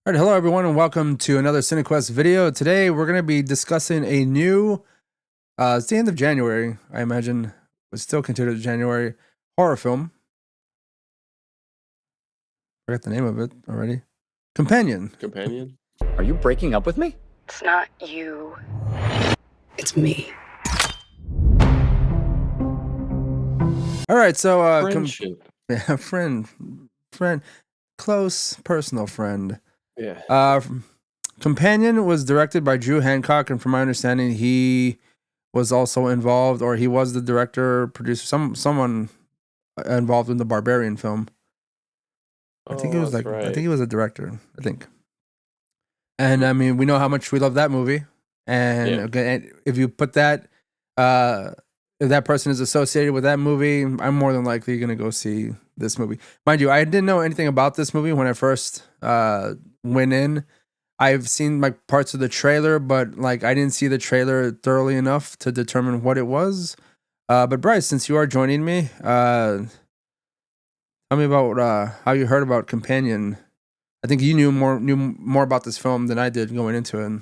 All right, hello everyone, and welcome to another CineQuest video. Today we're going to be discussing a new, it's the end of January, I imagine, was still considered January horror film. Forgot the name of it already. Companion. Are you breaking up with me? It's not you. It's me. All right, so Friendship. yeah, friend, close personal friend. Yeah. Companion was directed by Drew Hancock, and from my understanding, he was also involved, or he was the director, producer, someone involved in the Barbarian film. I think he was that's I right. think he was a director. I think. And I mean, we know how much we love that movie. And Yeah. again, if you put that, if that person is associated with that movie, I'm more than likely going to go see this movie. Mind you, I didn't know anything about this movie when I first went in. I've seen like parts of the trailer, but like I didn't see the trailer thoroughly enough to determine what it was. But Bryce, since you are joining me, tell me about how you heard about Companion. I think you knew more about this film than I did going into it.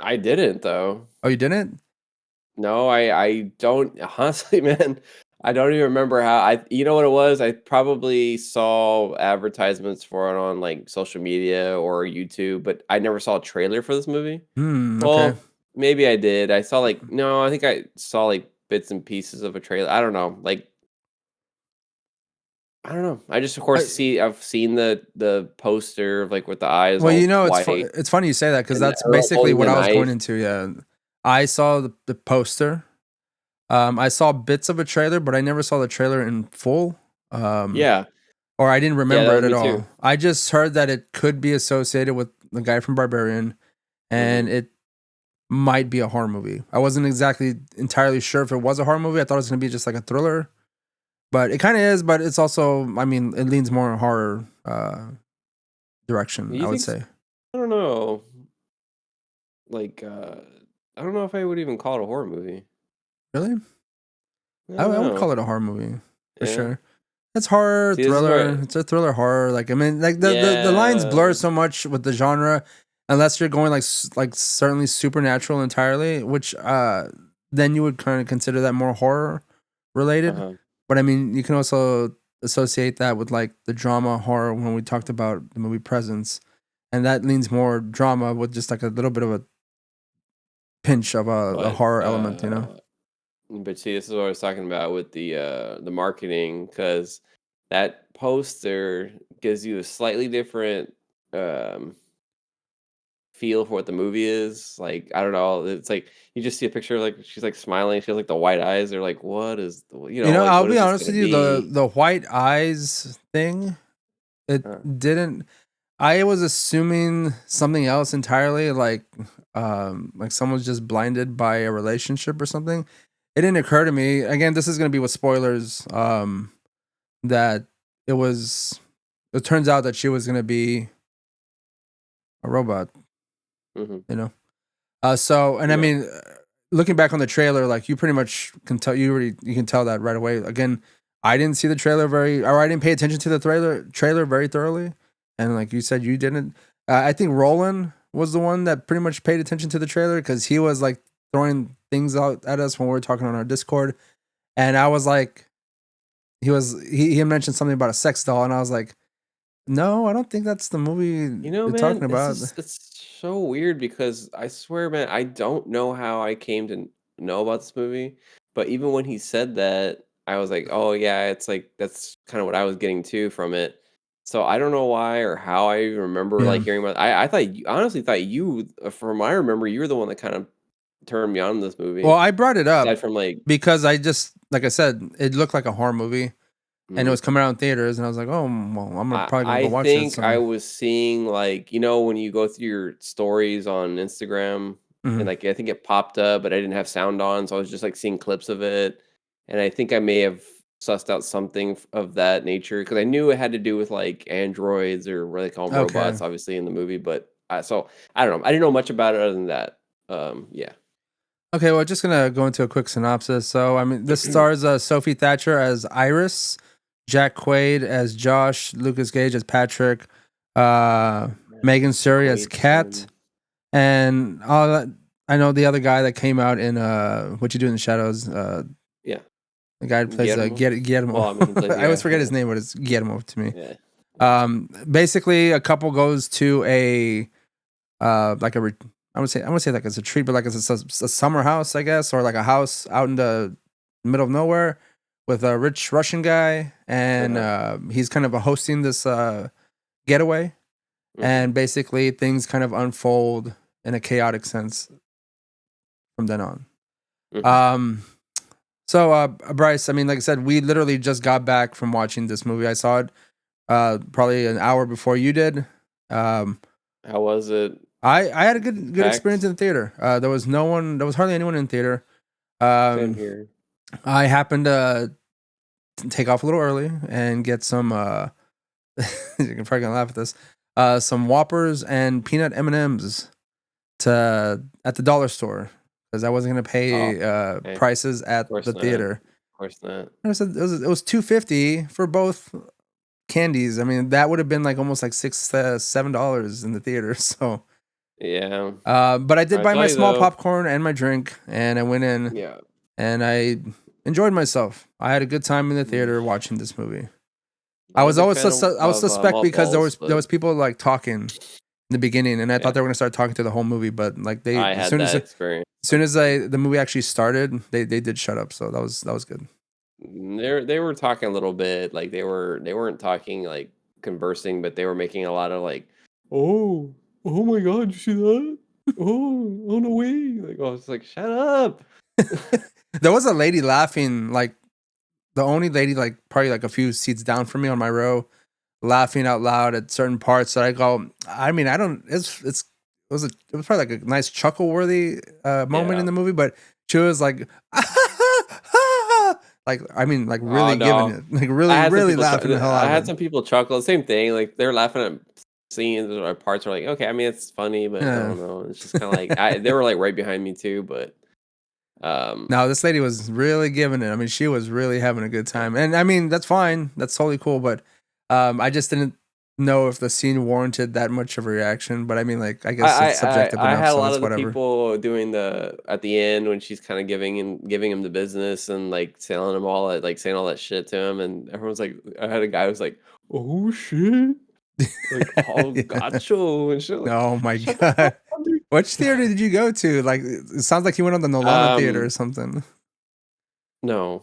I didn't though. Oh, you didn't? No, I don't honestly, man. I don't even remember how you know what it was? I probably saw advertisements for it on like social media or YouTube, but I never saw a trailer for this movie. Okay. Well, maybe I did. I saw like no, I think I saw like bits and pieces of a trailer. I don't know. Like I don't know. I just of course I've seen the poster of like with the eyes Well, all you know, white it's funny you say that because and that's the Earl basically holding what the I was going knife. into. Yeah, I saw the poster. I saw bits of a trailer, but I never saw the trailer in full. Yeah. Or I didn't Yeah, remember that it was at me all. too. I just heard that it could be associated with the guy from Barbarian, and it might be a horror movie. I wasn't exactly entirely sure if it was a horror movie. I thought it was gonna be just like a thriller, but it kind of is. But it's also, I mean, it leans more in horror direction, You I would think so? say. I don't know. Like, I don't know if I would even call it a horror movie. Really? I I don't would call know. it a horror movie for Yeah. sure. It's horror, See, this is thriller. where, It's a thriller horror. Like I mean, like the lines blur yeah. so much with the genre, unless you're going like certainly supernatural entirely, which then you would kind of consider that more horror related. Uh-huh. But I mean, you can also associate that with like the drama horror when we talked about the movie Presence, and that leans more drama with just like a little bit of a pinch of a But, horror element, you know? but see, this is what I was talking about with the marketing, because that poster gives you a slightly different um feel for what the movie is. Like, I don't know. It's like you just see a picture, like she's like smiling. She has like the white eyes. They're like, what is, You know, like I'll what be is this honest gonna with you, the be? the white eyes thing, it Uh, didn't. I was assuming something else entirely, like someone's just blinded by a relationship or something. It didn't occur to me. Again, this is gonna be with spoilers. That it was. It turns out that she was gonna be a robot. mhm. You know. So, and I Yeah. mean, looking back on the trailer, like you pretty much can tell, you can tell that right away. Again, I didn't see the trailer or I didn't pay attention to the trailer very thoroughly, and like you said, you didn't. I think Roland was the one that pretty much paid attention to the trailer because he was like throwing things out at us when we were talking on our Discord, and I was like, he mentioned something about a sex doll, and I was like, no, I don't think that's the movie You know, you're man, talking about. it's so weird because I swear, man, I don't know how I came to know about this movie, but even when he said that, I was like, oh yeah, it's like that's kind of what I was getting too from it. So I don't know why or how I even remember Yeah. like hearing about. I thought honestly thought you, from what I remember, you were the one that kind of turned me on to this Well, movie. I brought it up Aside from like, because I just, like I said, it looked like a horror movie and it was mm, coming out in theaters, and I was like, oh, well, probably gonna go I watch it. think I So, was seeing like when you go through your stories on Instagram and mhm. like I think it popped up, but I didn't have sound on, so I was just like seeing clips of it, and I think I may have sussed out something of that nature because I knew it had to do with like androids or what they call them Okay, robots, obviously in the movie, but so I don't know, I didn't know much about it other than that. Yeah. okay. Well, just gonna go into a quick synopsis. So, I mean, this stars Sophie Thatcher as Iris, Jack Quaid as Josh, Lucas Gage as Patrick, uh, Megan Suri as Wait, Kat, and I know the other guy that came out in What You Do in the Shadows. Yeah. The guy who plays Guillermo? Guillermo. Well, I mean, he plays the I always guy, forget his yeah. name, but it's Guillermo to me. Yeah. Basically, a couple goes to a like a I would say like it's a retreat, but like it's a summer house, I guess, or like a house out in the middle of nowhere with a rich Russian guy, and he's kind of hosting this getaway, and basically things kind of unfold in a chaotic sense from then on. So Bryce, I mean, like I said, we literally just got back from watching this movie. I saw it probably an hour before you did. How was it? I had a good Packed? experience in the theater. There was hardly anyone in theater. Same here. I happened to take off a little early and get some you're probably gonna laugh at this. Some Whoppers and peanut M&Ms at the dollar store because I wasn't gonna pay Okay. prices at the theater. Of course not. It was $2.50 for both candies. I mean, that would have been like almost like $6-7 in the theater. So Yeah. but I did I buy tell my you small though- popcorn and my drink, and I went in Yeah. and I enjoyed myself. I had a good time in the theater watching this movie. I I'm a was big always fan I was of, suspect because there Maltballs, was people like talking in the beginning, and I Yeah. thought they were gonna start talking through the whole movie, but like they I as had soon that as experience. the movie actually started, they did shut up. So that was good. They were talking a little bit, like they weren't talking like conversing, but they were making a lot of like, oh my god, you see that? Oh no way! Like, I was like, shut up. There was a lady laughing, like the only lady like probably like a few seats down from me on my row, laughing out loud at certain parts that I go. I mean, I don't. It was probably like a nice chuckle worthy moment Yeah. in the movie, but she was like, like I mean, like really no. giving it, like I really had some really people laughing the hell out I had of it. some people chuckle. Same thing. Like they're laughing at scenes or parts are like, okay, I mean it's funny, but I Yeah. don't know. It's just kind of like they were like right behind me too, but No, this lady was really giving it. I mean, she was really having a good time, and I mean that's fine, that's totally cool. But I just didn't know if the scene warranted that much of a reaction. But I mean, like I guess it's subjective I enough, had a so lot it's of the whatever. people doing the at the end when she's kind of giving him the business and like selling him all that, like saying all that shit to him, and everyone's like, I had a guy who was like, oh shit, like oh Yeah. gacho and shit. Like, Oh my shut the god. fuck up, dude. Which theater did you go to? Like, it sounds like you went on the Nolana theater or something. No,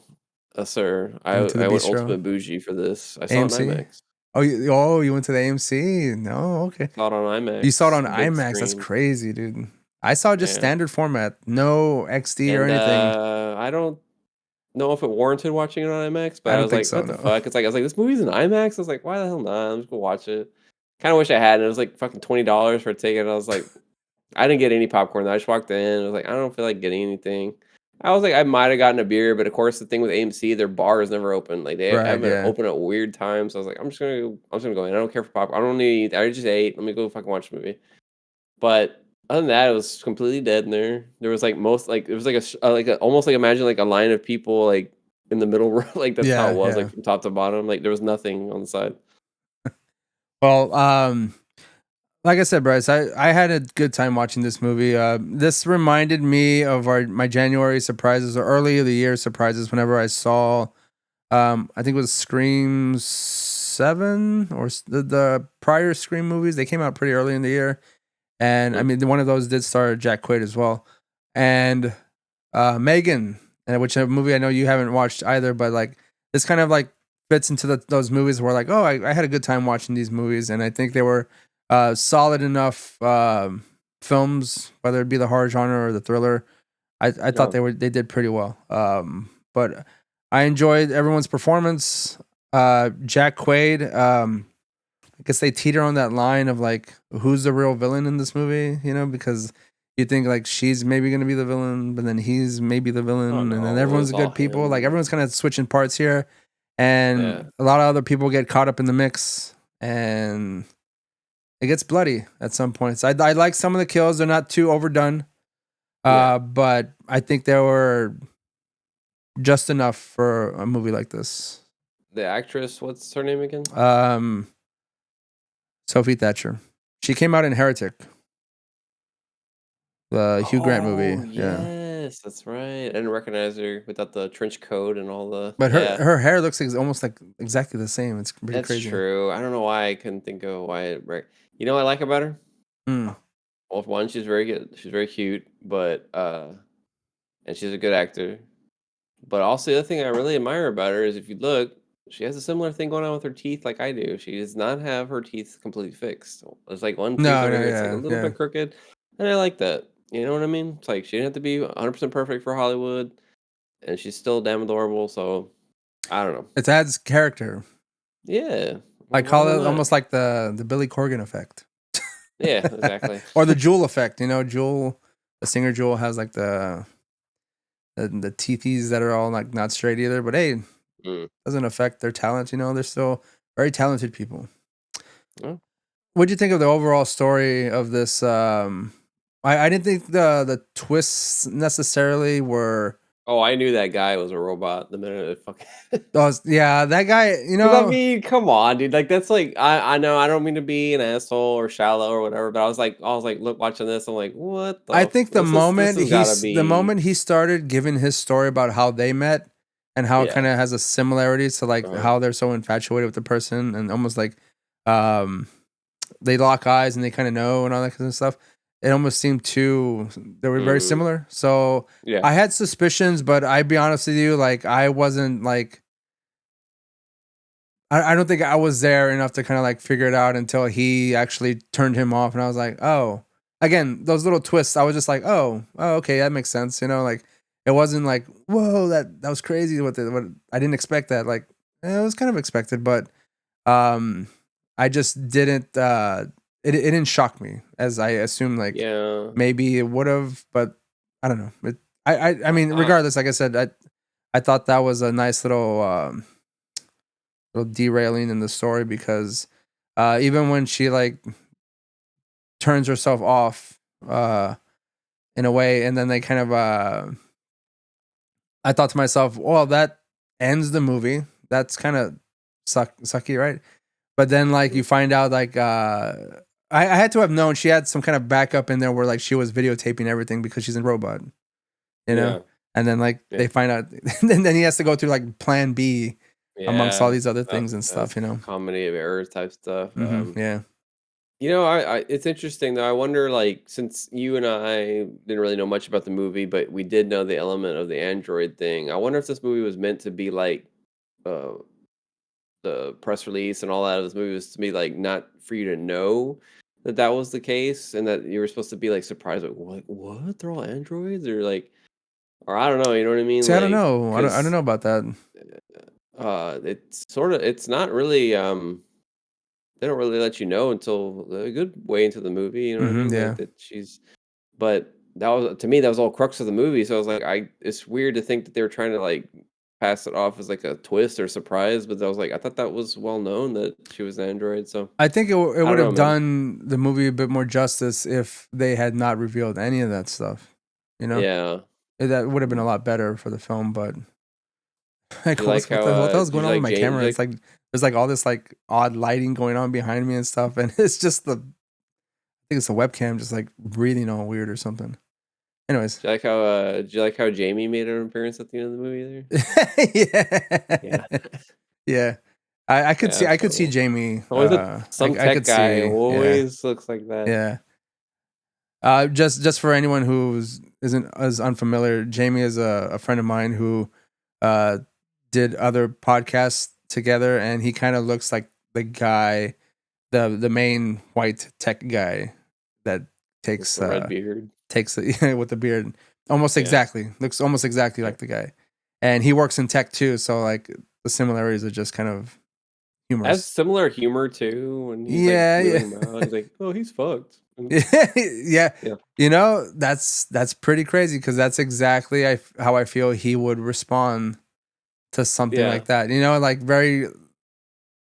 sir. You went to the I went bistro? ultimate bougie for this. I saw it in AMC? IMAX. Oh, you went to the AMC? No, okay. Saw it on You saw it on IMAX, big IMAX. That's screen. crazy, dude. I saw just Yeah. standard format, no XD or And anything. I don't know if it warranted watching it on IMAX, but I I don't was think like, so, what the no. fuck? It's like I was like, this movie's in IMAX. I was like, why the hell not? I'm just gonna watch it. Kind of wish I had. And it was like fucking $20 for a ticket. And I was like, I didn't get any popcorn. I just walked in. I was like, I don't feel like getting anything. I was like, I might have gotten a beer, but of course, the thing with AMC, their bar is never open. Like they Right, haven't yeah. open at weird times. So I was like, I'm just gonna go in. I don't care for popcorn. I don't need. I just ate. Let me go fucking watch the movie. But other than that, it was completely dead in there. There was like it was like almost like imagine like a line of people like in the middle row. Like that's how Yeah, it was, yeah. like from top to bottom. Like there was nothing on the side. Well, like I said, Bryce, I had a good time watching this movie. This reminded me of my January surprises or early of the year surprises whenever I saw, I think it was Scream 7 or the prior Scream movies. They came out pretty early in the year. And I mean, one of those did star Jack Quaid as well. And Megan, which a movie I know you haven't watched either, but like this kind of like fits into those movies where like, oh, I had a good time watching these movies, and I think they were solid enough films, whether it be the horror genre or the thriller. I thought they did pretty well. But I enjoyed everyone's performance. Jack Quaid. I guess they teeter on that line of like, who's the real villain in this movie? You know, because you think like she's maybe gonna be the villain, but then he's maybe the villain, and then no, everyone's it was all good people. Like him. everyone's kind of switching parts here, and Yeah. a lot of other people get caught up in the mix, and it gets bloody at some points. I like some of the kills; they're not too overdone, Yeah. but I think they were just enough for a movie like this. The actress, what's her name again? Sophie Thatcher. She came out in Heretic, the Hugh Grant movie. Oh Yeah, yes, that's right. I didn't recognize her without the trench coat and all the. but Yeah, her hair looks almost like exactly the same. It's pretty that's crazy. true. I don't know why I couldn't think of why. You know what I like about her? Mm. Well, for one, she's very good. She's very cute, but and she's a good actor. But also, the other thing I really admire about her is if you look, she has a similar thing going on with her teeth, like I do. She does not have her teeth completely fixed. There's like one tooth No, over no, here; it's like a yeah, little yeah. bit crooked, and I like that. You know what I mean? It's like she didn't have to be 100% perfect for Hollywood, and she's still damn adorable. So I don't know. It adds character. Yeah, I why call the it not? almost like the Billy Corgan effect. Yeah, exactly. Or the Jewel effect. You know, Jewel, the singer Jewel has like the teethies that are all like not straight either. But hey, Mm. doesn't affect their talent. You know, they're still very talented people. Oh. What'd you think of the overall story of this? I didn't think the twists necessarily were. Oh, I knew that guy was a robot the minute it fucking. Yeah, that guy. You 'Cause I know, mean, come on, dude. Like that's like I know I don't mean to be an asshole or shallow or whatever, but I was like, look, watching this, I'm like, what I the? think This has got to the be. moment he started giving his story about how they met and how it kind Yeah. of has a similarity to like Uh, how they're so infatuated with the person and almost like um they lock eyes and they kind of know and all that kind of stuff. It almost seemed too they were very mm, similar. So yeah. I had suspicions, but I'd be honest with you, like I wasn't like I don't think I was there enough to kind of like figure it out until he actually turned him off, and I was like, oh, again, those little twists. I was just like, oh, okay, that makes sense. You know, like it wasn't like, whoa, that was crazy. What I didn't expect that. Like it was kind of expected, but um, I just didn't. It didn't shock me as I assumed. Like Yeah. maybe it would have, but I don't know. I Uh, mean, uh, regardless, like I said, I thought that was a nice little derailing in the story because even when she like turns herself off in a way and then they kind of I thought to myself, well, that ends the movie. That's kind of sucky, right? But then like mm, you find out like I had to have known she had some kind of backup in there where like she was videotaping everything because she's a robot, you know. yeah. And then like Yeah. they find out and then he has to go through like plan B amongst all Yeah. these other That, things and that's stuff, you know. comedy of errors type stuff. Yeah. It's interesting though. I wonder, like, since you and I didn't really know much about the movie, but we did know the element of the android thing. I wonder if this movie was meant to be like uh, the press release and all that of this movie was to be like not for you to know that that was the case, and that you were supposed to be like surprised, like what? They're all androids, or like, or I don't know. You know what I mean? See, I don't Like, know. I don't because know about that. it's sort of it's not really they don't really let you know until a good way into the movie. You know what I mean? Like Yeah. that she's, but that was to me that was all crux of the movie. So I was like, it's weird to think that they were trying to like pass it off as like a twist or surprise. But I was like, I thought that was well known that she was an android. So I think it I don't would know, have man. done the movie a bit more justice if they had not revealed any of that stuff. You know, Yeah. that would have been a Mm. lot better for the film. But Did like, you like how what the hell's did going you on with like my Jane? Did camera? you It's like like there's like all this like odd lighting going on behind me and stuff, and it's just I think it's the webcam just like breathing all weird or something. Anyways, did you like how Jamie made an appearance at the end of the movie there? yeah, Yeah. yeah. Yeah, I that's could see funny. Jamie. Always some I tech could guy see. Yeah, always looks like that. yeah. Just for anyone who's isn't as unfamiliar, Jamie is a friend of mine who uh did other podcasts together, and he kind of looks like the guy, the main white tech guy that With takes the red beard. with the beard, almost Yeah. exactly looks almost exactly Yeah. like the guy, and he works in tech too. So like the similarities are just kind of Has humorous. similar humor too when he's like Yeah, moving yeah. him out. He's like, "Oh, he's fucked." Yeah, Yeah. you know that's pretty crazy because that's exactly how I feel he would respond to something Yeah. like that. You know, like very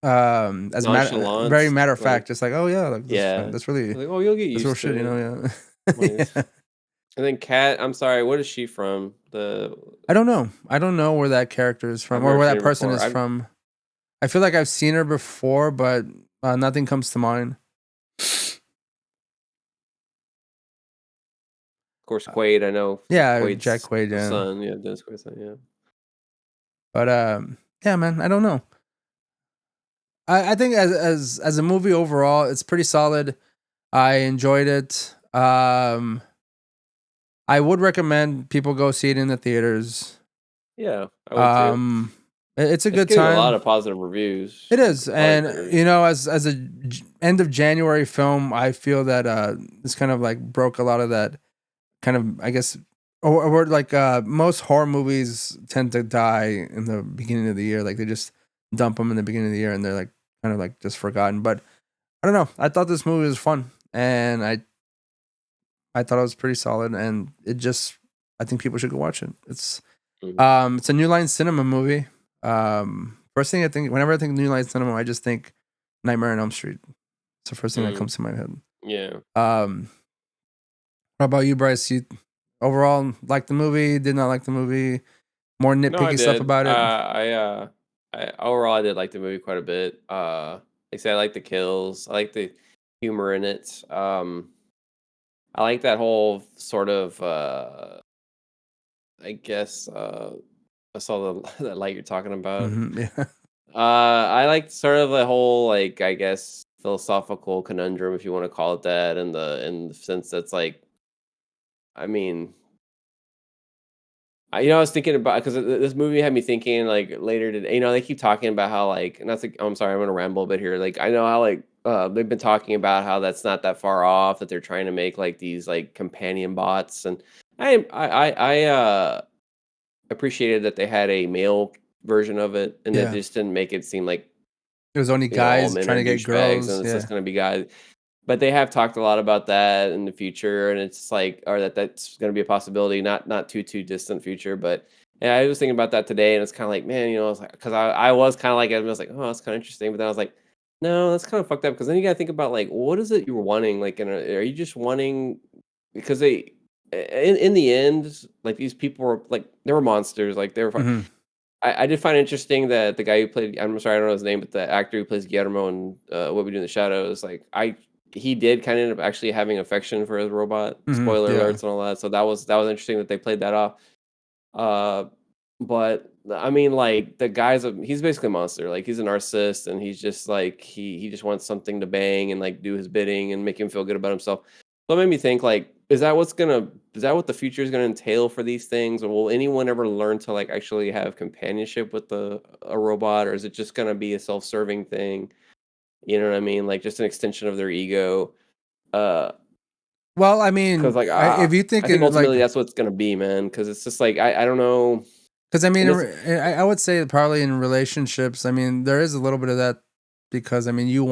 very Nonchalant. matter of Like, fact, just like oh yeah, like yeah. that's really Like, "Oh, you'll get that's real used shit. to You it." know, When yeah. he's and then Kat, I'm sorry, what is she from? The I don't know. I don't know where that character is I've from or never where seen that her person before. is I've from. I feel like I've seen her before, but nothing comes to mind. Of course, Quaid. I know Yeah, Jack Quaid's Quaid. the Yeah, son. Yeah, Dennis Quaid's son. Yeah. but yeah, man, I don't know. I think as a movie overall, it's pretty solid. I enjoyed it. I would recommend people go see it in the theaters. Yeah, I would too. It's a It's good getting a lot time. of positive reviews. It is, Probably and better. you know, as a end of January film, I feel that this kind of like broke a lot of that kind of, I guess, or like most horror movies tend to die in the beginning of the year. Like they just dump them in the beginning of the year, and they're like kind of like just forgotten. But I don't know. I thought this movie was fun, and I thought it was pretty solid, and it just I think people should go watch it. It's a New Line Cinema movie. First thing I think whenever I think New Line Cinema, I just think Nightmare on Elm Street. It's the first thing that Mm, comes to my head. yeah. What about you, Bryce? You overall like the movie? Did not like the movie? More No, I nitpicky stuff did. about it? I overall I did like the movie quite a bit. Like I said, I like the kills. I like the humor in it. I like that whole sort of. I guess I saw the that light you're talking about. Yeah. I like sort of the whole like I guess philosophical conundrum, if you want to call it that, in the sense that's like, I mean, I was thinking about because this movie had me thinking like later today. They keep talking about how like not to, I'm sorry, I'm gonna ramble a bit here. Like I know how like they've been talking about how that's not that far off, that they're trying to make like these like companion bots, and I appreciated that they had a male version of it, and that Yeah. they just didn't make it seem like It was only all guys men trying are to get douchebags, girls. and it's Yeah. just gonna be guys. But they have talked a lot about that in the future, and it's like, or that's gonna be a possibility, not too distant future. But yeah, I was thinking about that today, and it's kind of like, man, I was like, because I was kind of like, I was like, oh, that's kind of interesting, but then I was like, no, that's kind of fucked up, because then you gotta think about like, what is it you're wanting? Like, are you just wanting because in the end, like these people were like they were monsters, like they were. Hmm. I did find interesting that the guy who played, I'm sorry, I don't know his name, but the actor who plays Guillermo in What We Do in the Shadows, like he did kind of end up actually having affection for his robot. Hmm. Spoiler Yeah. alerts and all that. So that was interesting that they played that off. Uh, but I mean, like the he's basically a monster. Like he's a narcissist, and he's just like he just wants something to bang and like do his bidding and make him feel good about himself. So it made me think like, is that what the future is gonna entail for these things, or will anyone ever learn to like actually have companionship with a robot, or is it just gonna be a self-serving thing? You know what I mean? Like just an extension of their ego. Uh, Well, I because mean, like if you I think think in like, ultimately that's what it's gonna be, man. Because it's just like I don't know. because I mean, And this I would say probably in relationships, I mean, there is a little bit of that because I mean, you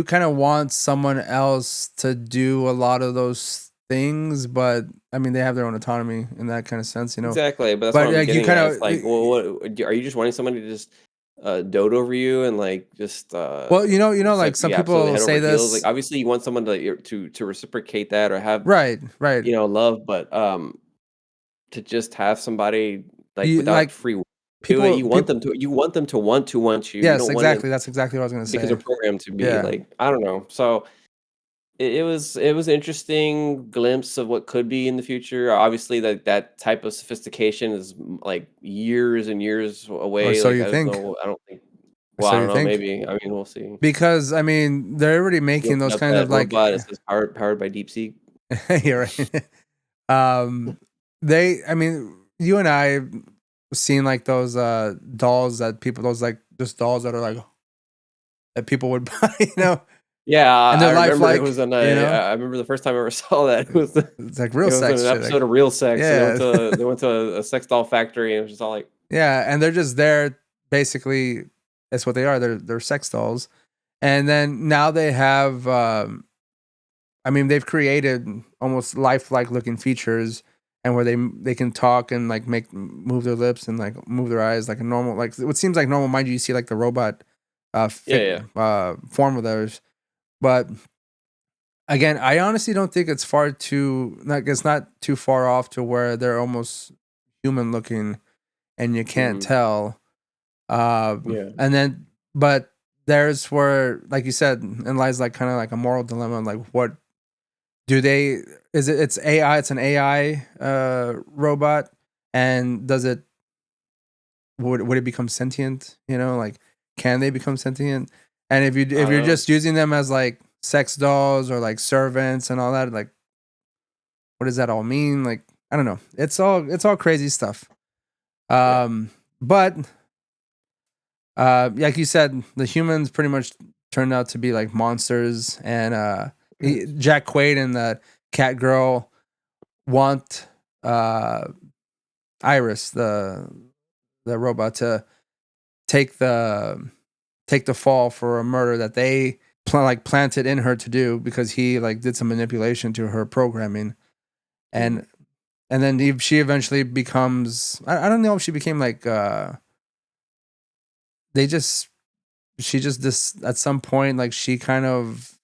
kind of want someone else to do a lot of those things, but I mean, they have their own autonomy in that kind of sense, you know. Exactly, but that's what But I'm like you getting kind at. of, It's like, well, are you just wanting somebody to just dote over you and like just well, just like like some be absolutely people head over say heels? Like this, obviously you want someone to reciprocate that or have right, right. love, but to just have somebody like You without like free will do it, you want them to want you. You yes, don't want it exactly. That's exactly what I was gonna because they're say. programmed to be. Yeah. Like I don't know. So it was an interesting glimpse of what could be in the future. Obviously, that type of sophistication is like years and years Or away. so Like you I don't think. know. I don't think. Or Well, so I you don't know. think. Maybe. I mean, we'll see. Because I mean, they're already You making open those up kind that of like robot. It says powered by DeepSeek. you're right. I mean, you and I seen like those dolls that people those like just dolls that are like that people would buy, Yeah, and I they're remember it lifelike, was on. you know? I remember the first time I ever saw that. It's like real It was sex an shit. Like, episode of Real Sex, and yeah. they went to a sex doll factory, and it was just all like, Yeah, and they're just there basically that's what they are. They're sex dolls. And then now they have I mean they've created almost lifelike looking features and where they can talk and like move their lips and like move their eyes like a normal like what seems like normal, mind you see like the robot yeah, yeah. form of theirs. But again, I honestly don't think it's it's not too far off to where they're almost human looking and you can't Hmm. tell. Yeah. And then, but there's where, like you said, and lies like kind of like a moral dilemma, like it's AI, it's an AI robot, and would it become sentient? Like, can they become sentient? And if I don't you're know. just using them as like sex dolls or like servants and all that, like, what does that all mean? Like, I don't know. It's all crazy stuff. Yeah. But like you said, the humans pretty much turned out to be like monsters, and Jack Quaid and the cat girl want uh Iris, the robot, to take the fall for a murder that they planted in her to do, because he like did some manipulation to her programming. Mhm. And then she eventually becomes, I don't know if she became like they just she just this at some point, like, she kind of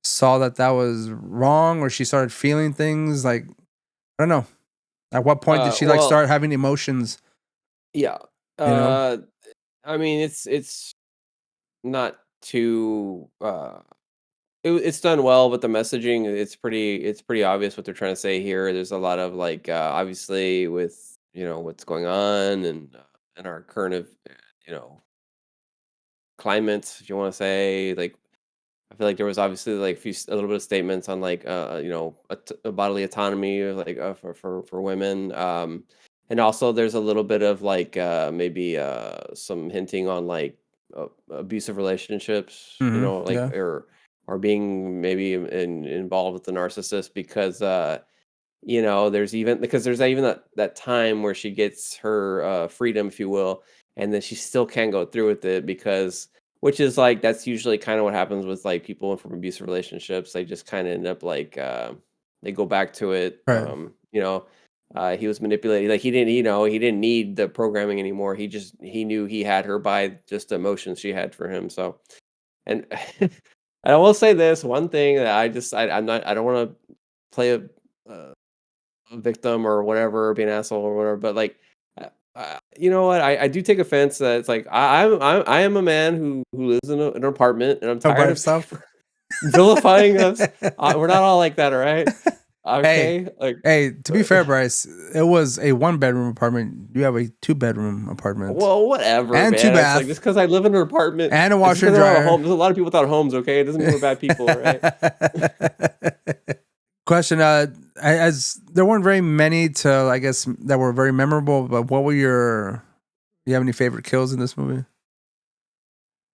saw that was wrong, or she started feeling things, like, I don't know. At what point did she like Well, start having emotions, yeah. you know? Uh, I mean, it's not too. It's done well, but the messaging, it's pretty obvious what they're trying to say here. There's a lot of like, obviously, with what's going on, and our current of you know climate, if you want to say, like, I feel like there was obviously like a little bit of statements on like bodily autonomy, like, for women, and also there's a little bit of like, maybe some hinting on like abusive relationships, like, Yeah. or being maybe involved with the narcissist, because there's even that time where she gets her freedom, if you will, and then she still can't go through with it, because which is like, that's usually kind of what happens with like people from abusive relationships. They just kind of end up like, they go back to it. Right. He was manipulated. Like, he didn't need the programming anymore. He knew he had her by just the emotions she had for him. So, and I will say this one thing that I don't want to play uh, a victim or whatever, be an asshole or whatever. But like, you know what? I do take offense that it's like, I am a man who lives in an apartment, and I'm Oh, by tired of himself? people vilifying us. We're not all like that, all right? Hey, Okay, like, hey, to be fair, Bryce, it was a 1-bedroom apartment. You have a 2-bedroom apartment well, whatever, and 2 man. It's like, just bath because I live in an apartment, and a it's just washer because and I don't have a dryer. home. There's a lot of people without homes. Okay, it doesn't mean we're bad people, all right? Question: as there weren't very many to, I guess, that were very memorable, but what were you have any favorite kills in this movie?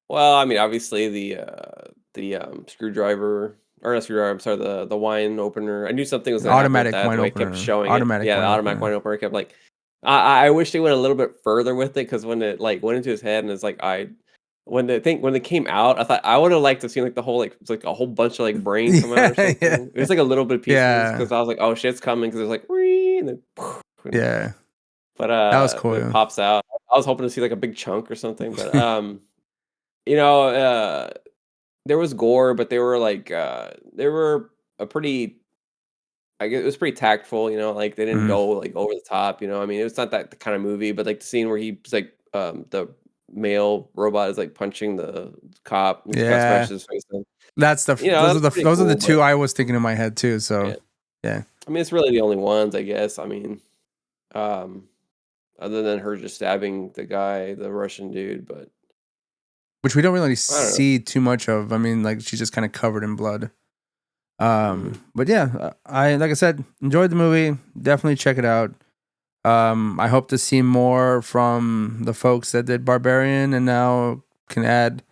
Well, I mean, obviously the screwdriver, or not screwdriver. I'm sorry, the wine opener. I knew something was gonna happen with Automatic that. wine The way it kept opener. showing it. Automatic Yeah, the wine automatic wine opener. opener kept like. I wish they went a little bit further with it, because when it like went into his head, and it's like, when it came out, I thought I would have liked to see like the whole, like, it's like a whole bunch of like brains come out or Yeah, yeah, something. It was like a little bit of pieces, yeah, because I was like, oh shit's coming, because it was like, "Wee," and then yeah. but That was cool. when it Yeah. pops out, I was hoping to see like a big chunk or something, but you know, uh there was gore, but they were a pretty, I guess it was pretty tactful, like, they didn't Mhm. go, like, over the top, I mean, it's not that the kind of movie, but, like, the scene where he's, like, the male robot is, like, punching the cop, and the cop Yeah, smashes his face in. those are That's pretty those are the cool, but two I was thinking in my head too. So yeah. yeah, I mean, it's really the only ones, I guess, I mean, um, other than her just stabbing the guy, the Russian dude, but which we don't really I don't know. see too much of. I mean, like, she's just kind of covered in blood. Mhm. But yeah, I like I said, enjoyed the movie. Definitely check it out. I hope to see more from the folks that did Barbarian and now can add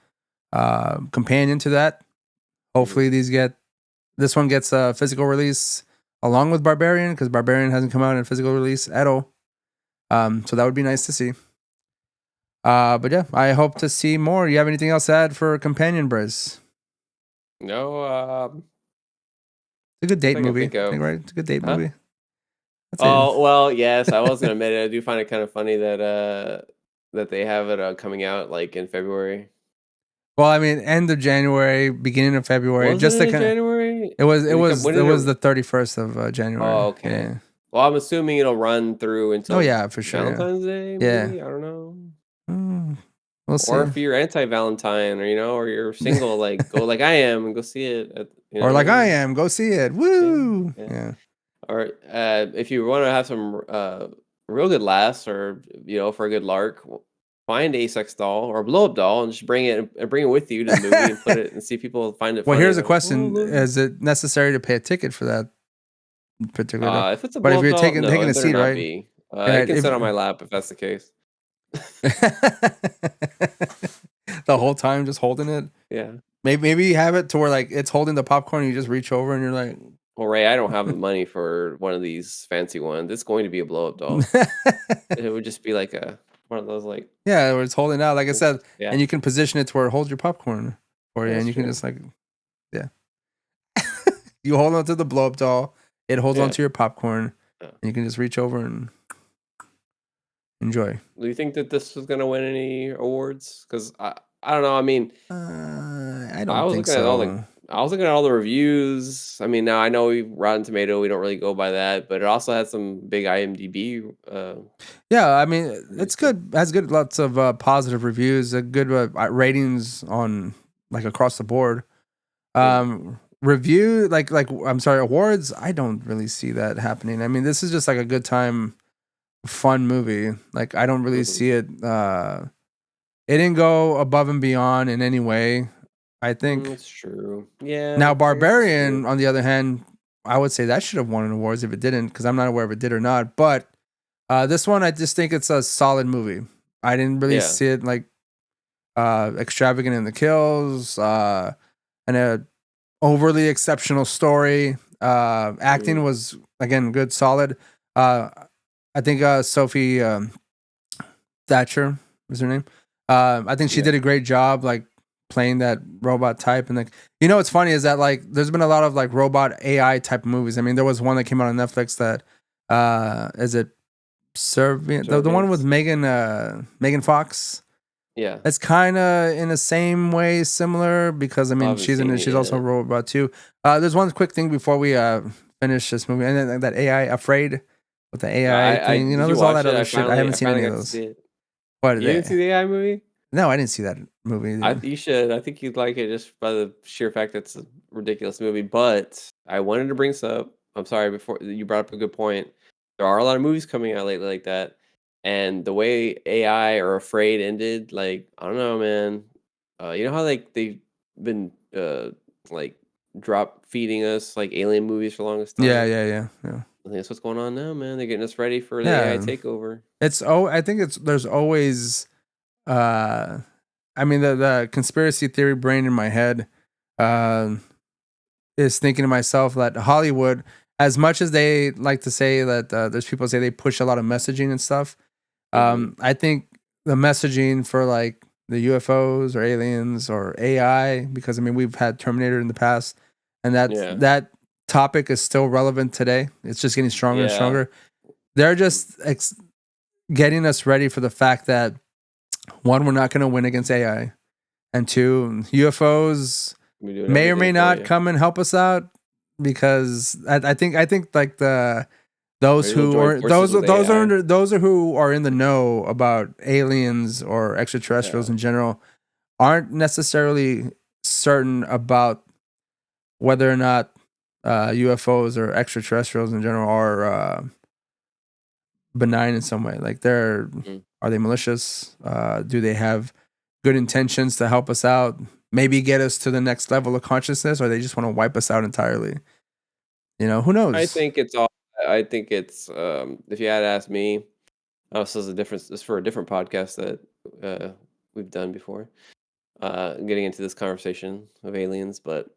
Companion to that. Mhm. Hopefully, this one gets a physical release along with Barbarian, because Barbarian hasn't come out in physical release at all. So that would be nice to see. But yeah, I hope to see more. You have anything else to add for Companion, Briz? No, It's a good date nothing I can movie, think I think, of. right? It's a good date Huh? movie. That's it. Oh, well, yes, I was gonna admit it. I do find it kind of funny that they have it coming out like in February. Well, I mean, end of January, beginning of February, Was it just to in kind of. January? It was it Did it come? was When it did was it? the 31st of January. Oh, okay. Yeah. Well, I'm assuming it'll run through Oh until yeah, for sure. Yeah. Valentine's Day, Yeah. maybe. I don't know. Mm, we'll Or see. if you're anti-Valentine, or or you're single, like, go like I am and go see it. You know Or what I like I mean? am, go see it. Woo! Yeah. Yeah. Or if you want to have some real good laughs, or for a good lark, find a sex doll or a blow up doll and just bring it with you to the movie and put it and see if people find it Well, funny. here's a They're like, oh, question: look. is it necessary to pay a ticket for that particular doll? If it's a But blow if up you're doll, taking no, a it better seat, not right? be. It Right. can sit on my lap if that's the case. The whole time just holding it. Yeah. Maybe you have it to where like it's holding the popcorn and you just reach over and you're like Well, Ray, I don't have the money for one of these fancy ones. It's going to be a blow up doll. It would just be like one of those like. Yeah, where it's holding out, like I said, Yeah. and you can position it to where it holds your popcorn for you, Yeah, and that's you can true. just like, yeah, you hold on to the blow up doll, it holds Yeah. onto your popcorn, Yeah. and you can just reach over and enjoy. Do you think that this was gonna win any awards? Because I don't know. I mean, I I don't was think looking at so. all the reviews. I mean, now I know Rotten Tomato, we don't really go by that, but it also had some big IMDb. Yeah, I mean, it's Reviews too. good. Has good, lots of positive reviews, good ratings on like across the board. Mhm. Review like I'm sorry, awards. I don't really see that happening. I mean, this is just like a good time, fun movie. Like I don't really Mhm. see it. It didn't go above and beyond in any way. I think. That's true. Yeah, Now, I guess it's true. Barbarian, on the other hand, I would say that should have won an awards if it didn't, because I'm not aware if it did or not. But this one, I just think it's a solid movie. I didn't really Yeah. see it like extravagant in the kills, and a overly exceptional story. Acting Mhm. was again good, solid. I think Sophie Thatcher was her name. I think she Yeah. did a great job, like playing that robot type. And like, what's funny is that like there's been a lot of like robot AI type movies. I mean, there was one that came out on Netflix that is it Serbian, the one with Servants. Megan Fox. Yeah. It's kind of in the same way, similar, because I I mean haven't seen it she's also a yet. robot too. There's one quick thing before we finish this movie, and then that AI Afraid with the AI I thing. did you there's all watch that it? other shit. I haven't I seen finally any of got to those. see it. What are You didn't see they? the AI movie? No, I didn't see that movie. Dude. You should. I think you'd like it just by the sheer fact that it's a ridiculous movie. But I wanted to bring this up. I'm sorry, before you brought up a good point. There are a lot of movies coming out lately like that, and the way AI or Afraid ended, like I don't know, man. You know how like they've been like drop feeding us like alien movies for the longest Yeah, time. yeah. I think that's what's going on now, man. They're getting us ready for the AI Yeah. takeover. I think there's always uh I mean the conspiracy theory brain in my head uh is thinking to myself that Hollywood, as much as they like to say that there's people say they push a lot of messaging and stuff, Hmm. I think the messaging for like the UFOs or aliens or AI, because I mean we've had Terminator in the past, and Yeah, that topic is still relevant today. It's just getting stronger and yeah. stronger. They're just getting us ready for the fact that one, we're not going to win against AI, and two, UFOs We're doing may or everything may for not you. come and help us out, because I think like those Maybe they'll who join are forces with AI. those are who are in the know about aliens or extraterrestrials Yeah. in general aren't necessarily certain about whether or not UFOs or extraterrestrials in general are benign in some way. Like Mm. are they malicious? Do they have good intentions to help us out? Maybe get us to the next level of consciousness, or they just want to wipe us out entirely. Who I knows? think it's all. I think it's. If you had asked me, this is a different. This is for a different podcast that we've done before. Getting into this conversation of aliens, but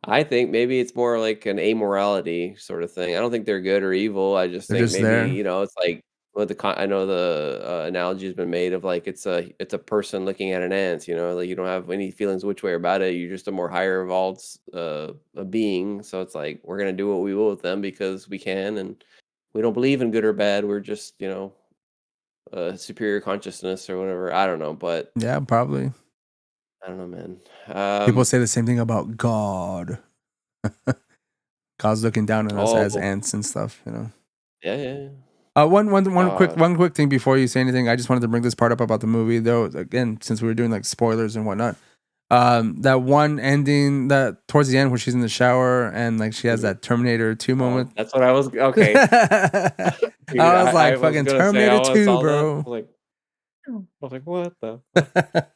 I think maybe it's more like an amorality sort of thing. I don't think they're good or evil. I just They're think just maybe, there. it's like what I know the analogy has been made of like it's a person looking at an ant. Like you don't have any feelings which way about it. You're just a more higher evolved a being. So it's like we're gonna do what we will with them because we can, and we don't believe in good or bad. We're just superior consciousness or whatever. I don't know, but Yeah, probably. I don't know, man. People say the same thing about God. God's looking down on us as Oh, ants and stuff. yeah, yeah, yeah. Uh, One quick thing before you say anything. I just wanted to bring this part up about the movie, though. Again, since we were doing like spoilers and whatnot, That one ending that towards the end where she's in the shower and like she has that Terminator 2 moment. That's what I was okay. I Dude, was like, I was fucking gonna say, Terminator 2, saw that. bro. I was like, what the fuck?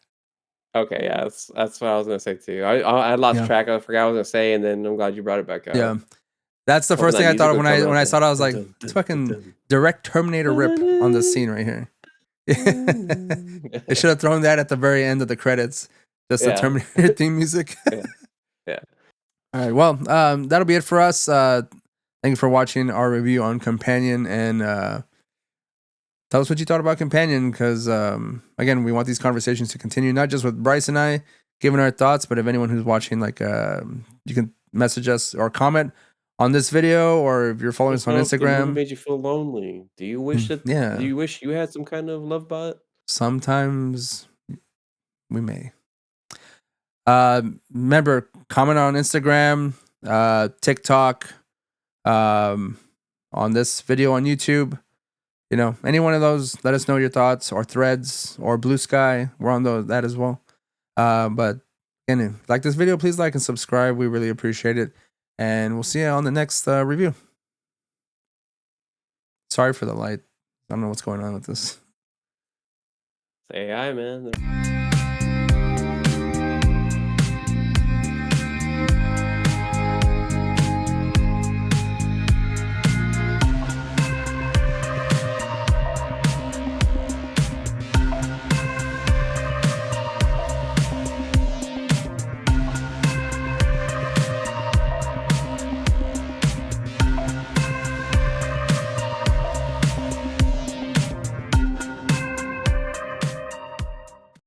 Okay, yeah, that's what I was gonna say too. I lost Yeah. track. I forgot what I was gonna say, and then I'm glad you brought it back up. Yeah. That's the Hoping first that thing I thought of music would come when I up. saw it. I was like, Dun, it's dun, fucking dun, direct Terminator rip on this scene right here. dun. They should have thrown that at the very end of the credits. Just the Yeah. Terminator theme music. Yeah. All right. Well, that'll be it for us. Thank you for watching our review on Companion, and tell us what you thought about Companion, because again, we want these conversations to continue, not just with Bryce and I giving our thoughts, but if anyone who's watching, like, you can message us or comment on this video, or if you're following us on The movie Instagram. made you feel lonely. Do you wish that? Yeah. Do you wish you had some kind of love bot? Sometimes we may. Remember, comment on Instagram, TikTok, on this video on YouTube. You know, any one of those, let us know your thoughts, or Threads or Blue Sky. We're on that as well. But again, if you like this video, please like and subscribe. We really appreciate it. And we'll see you on the next review. Sorry for the light. I don't know what's going on with this. Say hi, man.